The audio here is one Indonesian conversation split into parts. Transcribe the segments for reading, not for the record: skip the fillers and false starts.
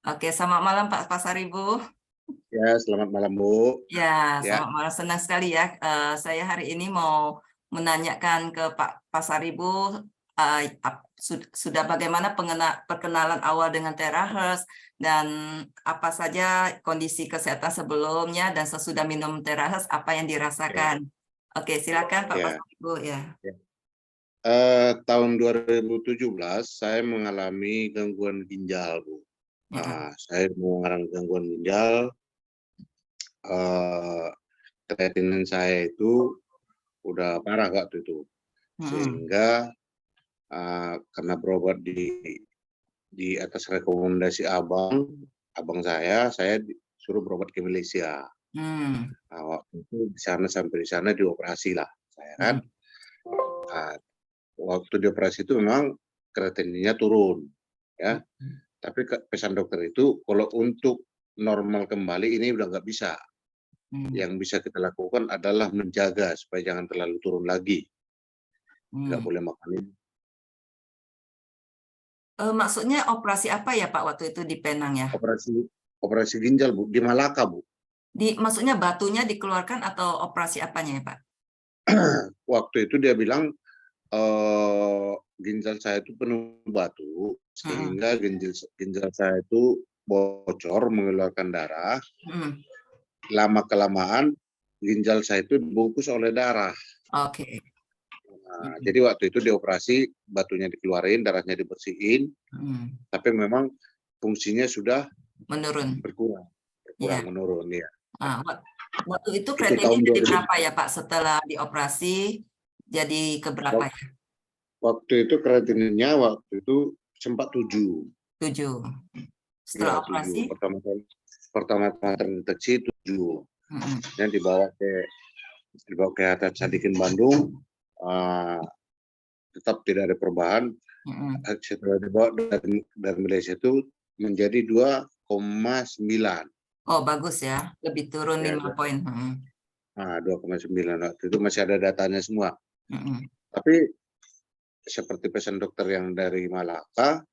Oke, selamat malam Pak Pasaribu. Ya, selamat malam Bu. Ya, Ya, selamat malam. Senang sekali ya. Saya hari ini mau menanyakan ke Pak Pasaribu, sudah bagaimana perkenalan awal dengan teraherb dan apa saja kondisi kesehatan sebelumnya dan sesudah minum teraherb apa yang ya, dirasakan. Oke, silakan Pak ya. Pasaribu ya. Ya. Tahun 2017 saya mengalami gangguan ginjal, Bu. Ya. Saya mengalami gangguan ginjal, eh, kreatinin saya itu udah parah waktu itu, Mm-mm. sehingga karena berobat di atas rekomendasi abang saya disuruh berobat ke Malaysia. Hmm. Waktu itu sampai di sana dioperasi lah, saya kan. Hmm. Nah, waktu dioperasi itu memang kreatininnya turun, ya. Tapi pesan dokter itu kalau untuk normal kembali ini udah nggak bisa. Hmm. Yang bisa kita lakukan adalah menjaga supaya jangan terlalu turun lagi. Nggak Hmm. boleh makan. Maksudnya operasi apa ya Pak waktu itu di Penang ya? Operasi ginjal, Bu, di Malaka, Bu. Maksudnya batunya dikeluarkan atau operasi apanya ya Pak? Waktu itu dia bilang ginjal saya itu penuh batu, Mm-mm. sehingga ginjal saya itu bocor, mengeluarkan darah. Mm-mm. Lama-kelamaan ginjal saya itu dibungkus oleh darah. Oke. Nah, Mm-mm. jadi waktu itu dioperasi, batunya dikeluarin, darahnya dibersihin, Mm-mm. tapi memang fungsinya sudah Menurun. berkurang, Ya. menurun ya. Waktu itu Itu kreatinnya tahun jadi 2000. berapa ya Pak setelah dioperasi? Jadi keberapa ya? Waktu itu kreatininnya waktu itu sempat 7. 7. Ya, Setelah 7. operasi? Pertama terdeteksi 7. Mm-mm. Dan dibawa ke atas Sadikin Bandung, tetap tidak ada perubahan. Mm-mm. Setelah dibawa dari Malaysia itu menjadi 2,9. Oh bagus ya, lebih turun Ya, 5 poin. Mm-mm. 2,9 waktu itu masih ada datanya semua. Mm-mm. Tapi seperti pesan dokter yang dari Malaka,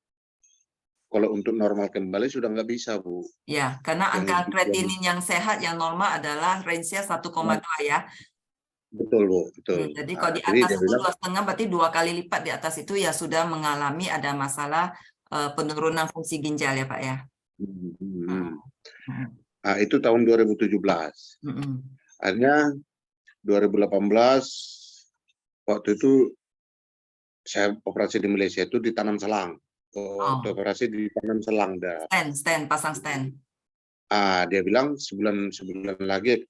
kalau untuk normal kembali sudah nggak bisa, Bu. Ya, karena Yang angka kreatinin yang sehat, yang normal adalah range-nya 1,2 ya. betul, Bu, betul. Jadi kalau di Jadi atas dia itu bilang 2,5 berarti 2 kali lipat di atas itu ya sudah mengalami ada masalah penurunan fungsi ginjal ya Pak ya. hmm, hmm, Hmm. hmm. Hmm. Itu tahun 2017. Hmm. Akhirnya 2018 waktu itu saya operasi di Malaysia itu ditanam selang. Waktu Oh, operasi ditanam selang dah. pasang stand. Dia bilang sebulan lagi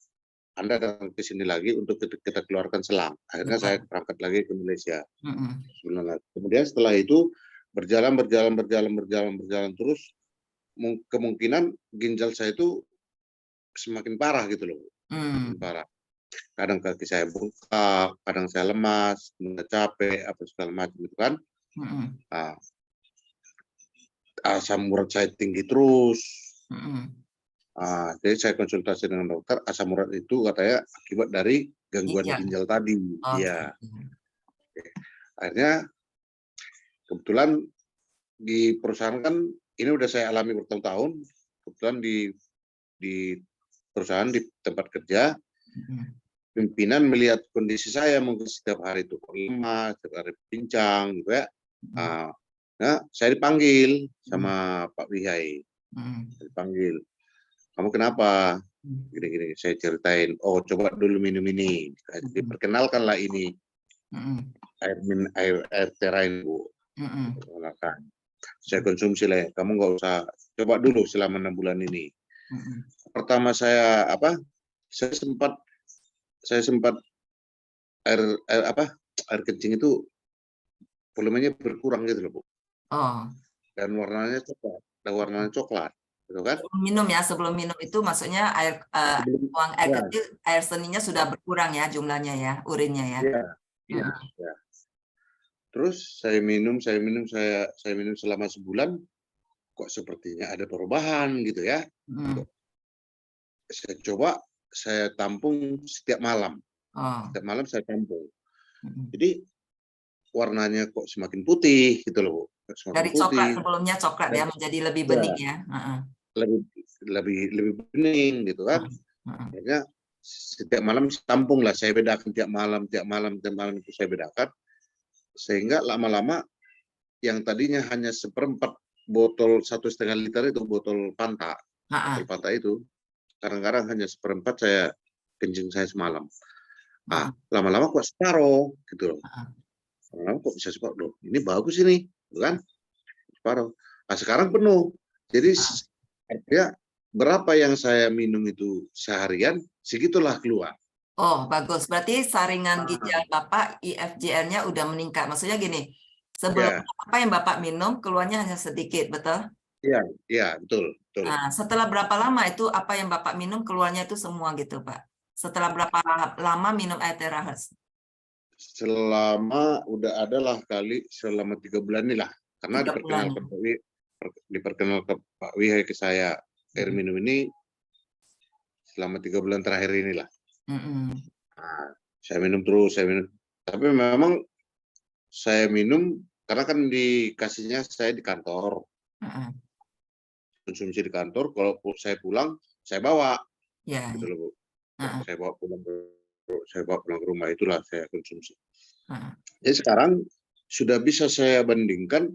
Anda datang ke sini lagi untuk kita keluarkan selang. Akhirnya saya Betul. berangkat lagi ke Malaysia Hmm. sebulan lagi. Kemudian setelah itu berjalan terus, kemungkinan ginjal saya itu semakin parah gitu loh, Hmm. semakin parah. Kadang kaki saya bengkak, kadang saya lemas, capek, apa segala macam itu kan. Hmm. Nah, asam urat saya tinggi terus. Hmm. Jadi saya konsultasi dengan dokter, asam urat itu katanya akibat dari gangguan Ginjal. ginjal tadi. Oke. Iya. Akhirnya kebetulan di perusahaan kan ini udah saya alami bertahun-tahun. Kebetulan di perusahaan, di tempat kerja, Hmm. pimpinan melihat kondisi saya mungkin setiap hari itu lemas, setiap hari pincang gitu ya. Nah, saya dipanggil sama Pak Wihai. Hmm. Saya dipanggil, kamu kenapa? Gini-gini, saya ceritain. Oh, coba dulu minum ini. Diperkenalkanlah ini Hmm. air terain, Bu. Hmm. Perkenalkan. Saya konsumsi lah. Kamu nggak usah, coba dulu selama 6 bulan ini. Hmm. Pertama saya sempat air kencing itu volumenya berkurang gitu loh, Bu. Oh, Dan warnanya coklat, gitu kan? sebelum minum itu maksudnya buang air Ya, kecil, air seninya sudah berkurang ya jumlahnya ya, urinnya ya. ya, ya, Mm-mm. ya. Terus saya minum selama sebulan, kok sepertinya ada perubahan gitu ya. Mm. Saya coba, saya tampung setiap malam. Oh. Setiap malam saya tampung. Mm-mm. Jadi warnanya kok semakin putih gitu loh, Bu. Semakin Dari putih. coklat, sebelumnya coklat Dan ya, menjadi lebih ya, bening ya. Heeh, lebih lebih bening gitu kan. heeh, heeh. Akhirnya setiap malam tampung lah, saya bedakan tiap malam itu saya bedakan, sehingga lama-lama yang tadinya hanya seperempat botol 1,5 liter itu botol Fanta itu kadang-kadang hanya seperempat saya kencing saya semalam. Ah, Heeh, lama-lama kok separuh gitu loh. heeh. Lama-lama kok bisa separuh loh. Ini bagus ini, gitu kan? Separuh. Nah, sekarang penuh. Jadi artinya berapa yang saya minum itu seharian, segitulah keluar. Oh, bagus. Berarti saringan ginjal Ah, Bapak IFJN-nya udah meningkat. Maksudnya gini, sebelum ya, apa yang Bapak minum keluarnya hanya sedikit, betul? iya, iya, betul, betul. Nah, setelah berapa lama itu apa yang Bapak minum keluarnya itu semua gitu, Pak? Setelah berapa lama minum air teraherz? Selama udah ada lah kali selama 3 bulan inilah, karena 3 bulan. diperkenalkan Pak Wihai ke saya air Mm-mm. minum ini selama 3 bulan terakhir inilah. Mm-mm. Nah, saya minum terus, saya minum. Tapi memang saya minum karena kan dikasihnya saya di kantor, Mm-mm. konsumsi di kantor. Kalau saya pulang, saya bawa, Ya, gitu ya. loh Bu. Mm-mm. Saya bawa pulang ke rumah, itulah saya konsumsi. Mm-mm. Jadi sekarang sudah bisa saya bandingkan,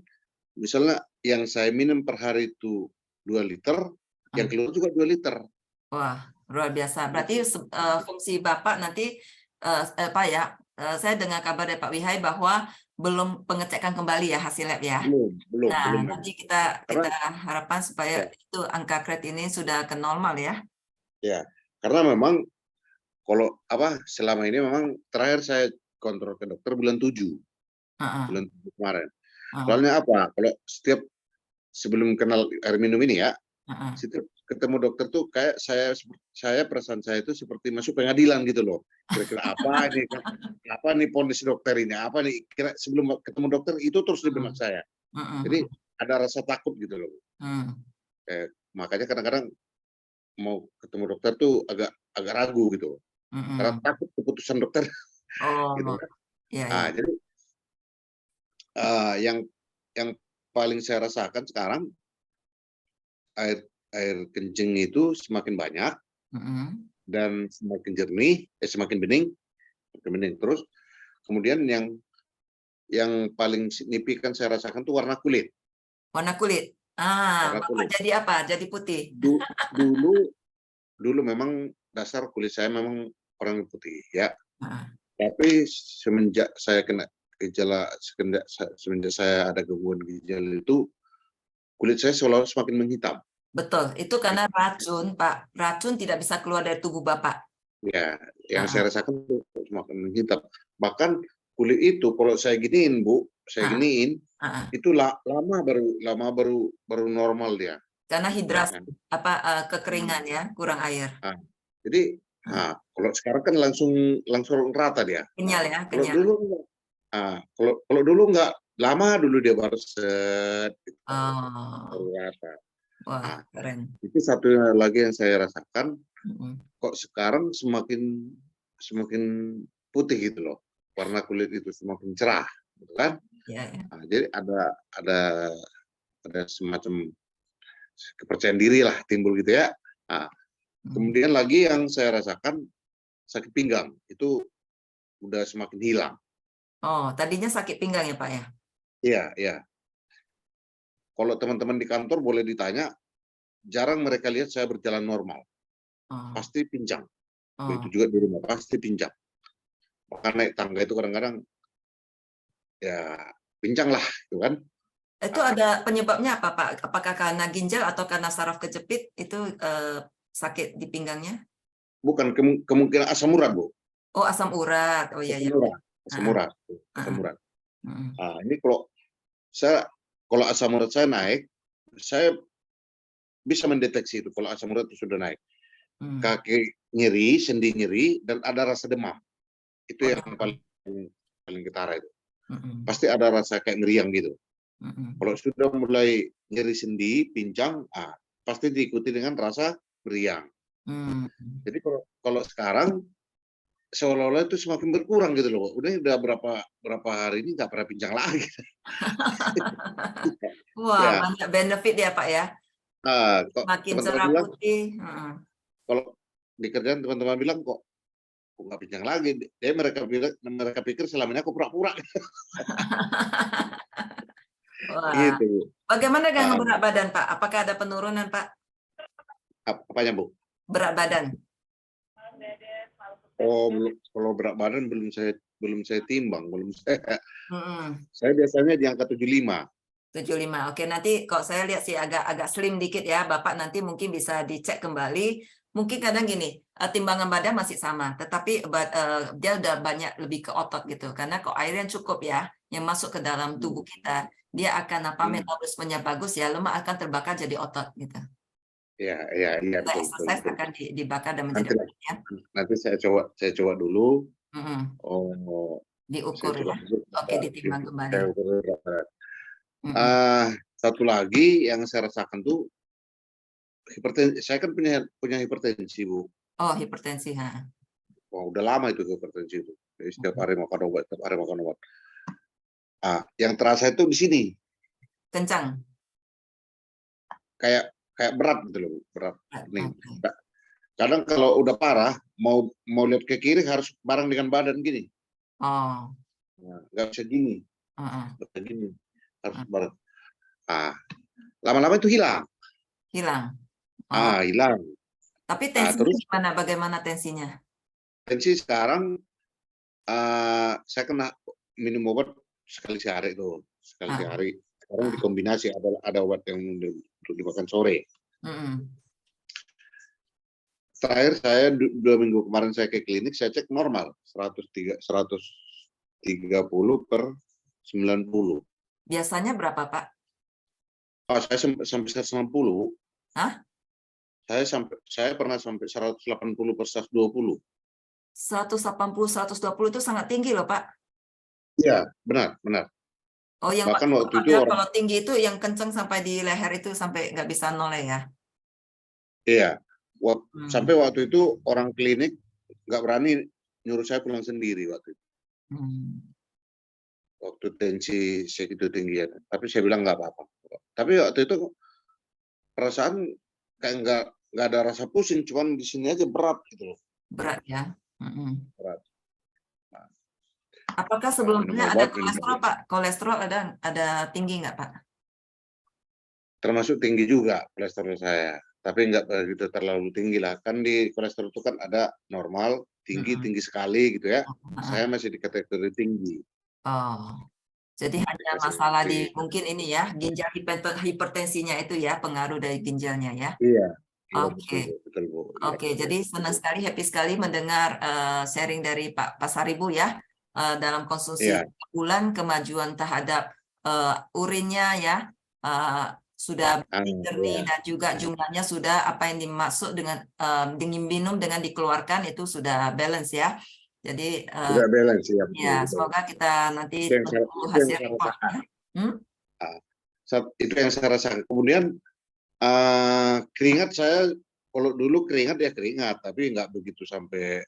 misalnya yang saya minum per hari itu 2 liter, yang keluar juga 2 liter. Wah, luar biasa. Berarti fungsi Bapak nanti apa ya? Saya dengar kabar dari Pak Wihai bahwa belum pengecekan kembali ya hasil lab ya. Belum Nah, memang. nanti kita Karena harapkan supaya ya, itu angka kreatinin sudah ke normal ya. ya, karena memang kalau apa selama ini memang terakhir saya kontrol ke dokter bulan 7 Heeh, kemarin. heeh, Soalnya apa? Kalau setiap sebelum kenal air minum ini ya, heeh. setiap ketemu dokter tuh kayak saya perasaan saya itu seperti masuk pengadilan gitu loh. Kira-kira apa nih vonis dokter ini? Apa nih kira sebelum ketemu dokter itu terus di benak Hmm, saya. hmm, Jadi hmm, ada rasa takut gitu loh. hmm, Makanya kadang-kadang mau ketemu dokter tuh agak agak ragu gitu. Karena hmm. takut keputusan dokter gitu Oh, kan. ya, Nah, ya. jadi yang paling saya rasakan sekarang air air kencing itu semakin banyak Hmm. dan semakin jernih, semakin bening terus. Kemudian yang paling signifikan saya rasakan tuh warna kulit. Warna kulit. Ah, Warna Bapak kulit. jadi apa? Jadi putih. Dulu dulu memang dasar kulit saya memang orang putih ya. Heeh. Tapi semenjak saya kena gejala semenjak saya ada gangguan ginjal itu kulit saya seolah semakin menghitam. Betul, itu karena racun, Pak. Racun tidak bisa keluar dari tubuh Bapak. Ya, yang Heeh, saya rasakan tuh semakin menghitam. Bahkan kulit itu kalau saya giniin, Bu, saya heeh, giniin, heeh. itu lama baru normal dia. Karena Ya hidrasi kan? apa kekeringan ya, kurang air. Nah, jadi Heeh. kalau sekarang kan langsung langsung rata dia. Kenyal ya, Kalau kenyal. dulu enggak. Kalau dulu enggak, lama dulu dia baru set gitu, baru Oh, rata. wah Nah, keren. itu satu lagi yang saya rasakan, Mm-mm. kok sekarang semakin semakin putih gitu loh. Warna kulit itu semakin cerah, gitu kan? Ya, ya. Nah, jadi ada ada semacam kepercayaan diri lah timbul gitu ya. Nah, Hmm. kemudian lagi yang saya rasakan sakit pinggang itu udah semakin hilang. Oh, tadinya sakit pinggang ya, Pak ya? Iya, iya. Kalau teman-teman di kantor boleh ditanya, jarang mereka lihat saya berjalan normal. Oh, Pasti pincang. Begitu oh. juga di rumah, pasti pincang. Bahkan naik tangga itu kadang-kadang ya pincang lah, gitu kan. Itu Ah, ada penyebabnya apa, Pak? Apakah karena ginjal atau karena saraf kejepit itu sakit di pinggangnya? bukan kemungkinan asam urat, Bu. Oh, asam urat. Oh iya Asam ya. urat, asam Heeh, urat, asam heeh, urat. heeh, Ini saya kalau asam urat saya naik, saya bisa mendeteksi itu kalau asam urat itu sudah naik. hmm. Kaki nyeri, sendi nyeri, dan ada rasa demam. Itu yang Oh, paling paling ketara itu. heeh, Pasti ada rasa kayak meriang gitu. heeh, Kalau sudah mulai nyeri sendi, pincang, pasti diikuti dengan rasa meriang. hmm. Jadi kalau kalau sekarang seolah-olah itu semakin berkurang gitu loh. Udah berapa hari ini nggak pernah pincang lagi. Wah, Ya, banyak benefit ya Pak ya. kok Makin teman-teman cerah bilang putih. Heeh. kalau di kerjaan teman-teman bilang kok nggak pincang lagi. Dia mereka pikir selama ini aku pura-pura Wah, gitu. bagaimana dengan Ah, berat badan Pak? Apakah ada penurunan Pak? apanya Bu? Berat badan? Oh, kalau berat badan belum saya timbang, belum saya. Mm-mm. Saya biasanya di angka 75. 75. Oke, nanti kok saya lihat sih agak slim dikit ya, Bapak nanti mungkin bisa dicek kembali. Mungkin kadang gini, timbangan badan masih sama, tetapi dia udah banyak lebih ke otot gitu. Karena kok air yang cukup ya, yang masuk ke dalam tubuh kita, dia akan metabolismenya bagus ya, lemak akan terbakar jadi otot gitu. Ya, ya, iya Kita betul, betul, exercise betul. akan dibakar dan menjadi Nanti otot ya. nanti saya coba dulu. Mm-mm. Oh, saya Diukur coba ya. dulu. Oke, ditimbang kembali. Saya ukur berat badan. Mm-mm. Satu lagi yang saya rasakan tuh hipertensi. Saya kan punya hipertensi, Bu. Oh, hipertensi. Ha. Wah, udah lama itu hipertensi itu. Jadi setiap hari makan obat, setiap hari makan obat. Yang terasa itu di sini Kencang. kayak kayak berat gitu loh, Bu. Berat. Nih. Oke. Kadang kalau udah parah, mau lihat ke kiri harus bareng dengan badan gini. Oh. Nah, nggak bisa gini, Uh-uh. nggak bisa gini, harus bareng. Lama-lama itu hilang. Hilang. Oh. Hilang. Tapi tensinya Terus gimana? Bagaimana tensinya? tensi sekarang saya kena minum obat sekali sehari tuh, sekali Ah, sehari. Sekarang ah, dikombinasi ada obat yang untuk dimakan sore. mm-mm. Terakhir saya 2 minggu kemarin saya ke klinik, saya cek normal 130/90. Biasanya berapa, Pak? Saya sampai 160. Hah? Saya pernah sampai 180/120. 180, 120 itu sangat tinggi loh, Pak. Iya, benar, benar. Oh, yang Bahkan waktu itu ada orang, kalau tinggi itu yang kenceng sampai di leher itu sampai nggak bisa noleh ya. iya, sampai Hmm. waktu itu orang klinik nggak berani nyuruh saya pulang sendiri waktu itu. Hmm. Waktu tensi segitu tinggi ya. Tapi saya bilang nggak apa-apa. Tapi waktu itu perasaan kayak nggak ada rasa pusing, cuman di sini aja berat gitu loh. Berat ya. Mm-mm. Berat. Apakah Minum sebelumnya ada obat, kolesterol, Pak? Kolesterol ada tinggi nggak, Pak? termasuk tinggi juga kolesterol saya. Tapi nggak begitu terlalu tinggi lah. Kan di kolesterol itu kan ada normal, tinggi, Mm-mm. tinggi sekali gitu ya. Ah, Saya masih di kategori tinggi. oh. Jadi hanya masalah di mungkin ini ya, ginjal hipertensinya itu ya, pengaruh dari ginjalnya ya. Iya, iya betul Oke. Bu, betul Bu. Iya, Oke, iya, jadi senang betul. sekali, happy sekali mendengar sharing dari Pak Pasaribu ya, dalam konsumsi Iya, 3 bulan kemajuan terhadap urinnya ya, sudah jernih iya. dan juga jumlahnya sudah apa yang dimaksud dengan minum dengan dikeluarkan itu sudah balance ya. Jadi Sudah balance ya betul, ya betul. semoga kita nanti tunggu Itu yang hasil saya rasakan. reportnya. Hmm? Ah, itu yang saya rasakan. Kemudian keringat saya, kalau dulu keringat ya keringat, tapi nggak begitu sampai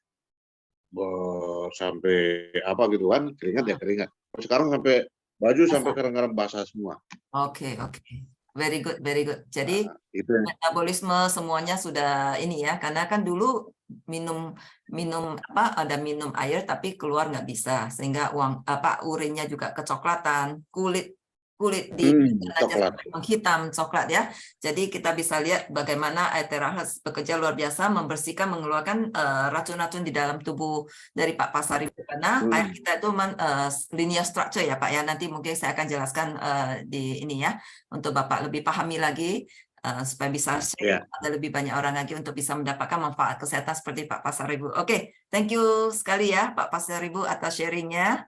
sampai apa gitu kan, keringat ya keringat. Sekarang sampai baju sampai Biasa. kadang-kadang basah semua. Oke, oke. Very good, very good. Jadi Itu yang metabolisme semuanya sudah ini ya, karena kan dulu minum minum apa ada minum air tapi keluar nggak bisa, sehingga urinnya juga kecoklatan, kulit kulit di badan aja coklat. sampai menghitam coklat ya. Jadi kita bisa lihat bagaimana air terakhir bekerja luar biasa membersihkan, mengeluarkan racun-racun di dalam tubuh dari Pak Pasaribu, karena air kita itu linear structure ya Pak ya. Nanti mungkin saya akan jelaskan di ini ya, untuk Bapak lebih pahami lagi, supaya bisa sharing Ya, ada lebih banyak orang lagi untuk bisa mendapatkan manfaat kesehatan seperti Pak Pasaribu. Oke, thank you sekali ya Pak Pasaribu atas sharingnya.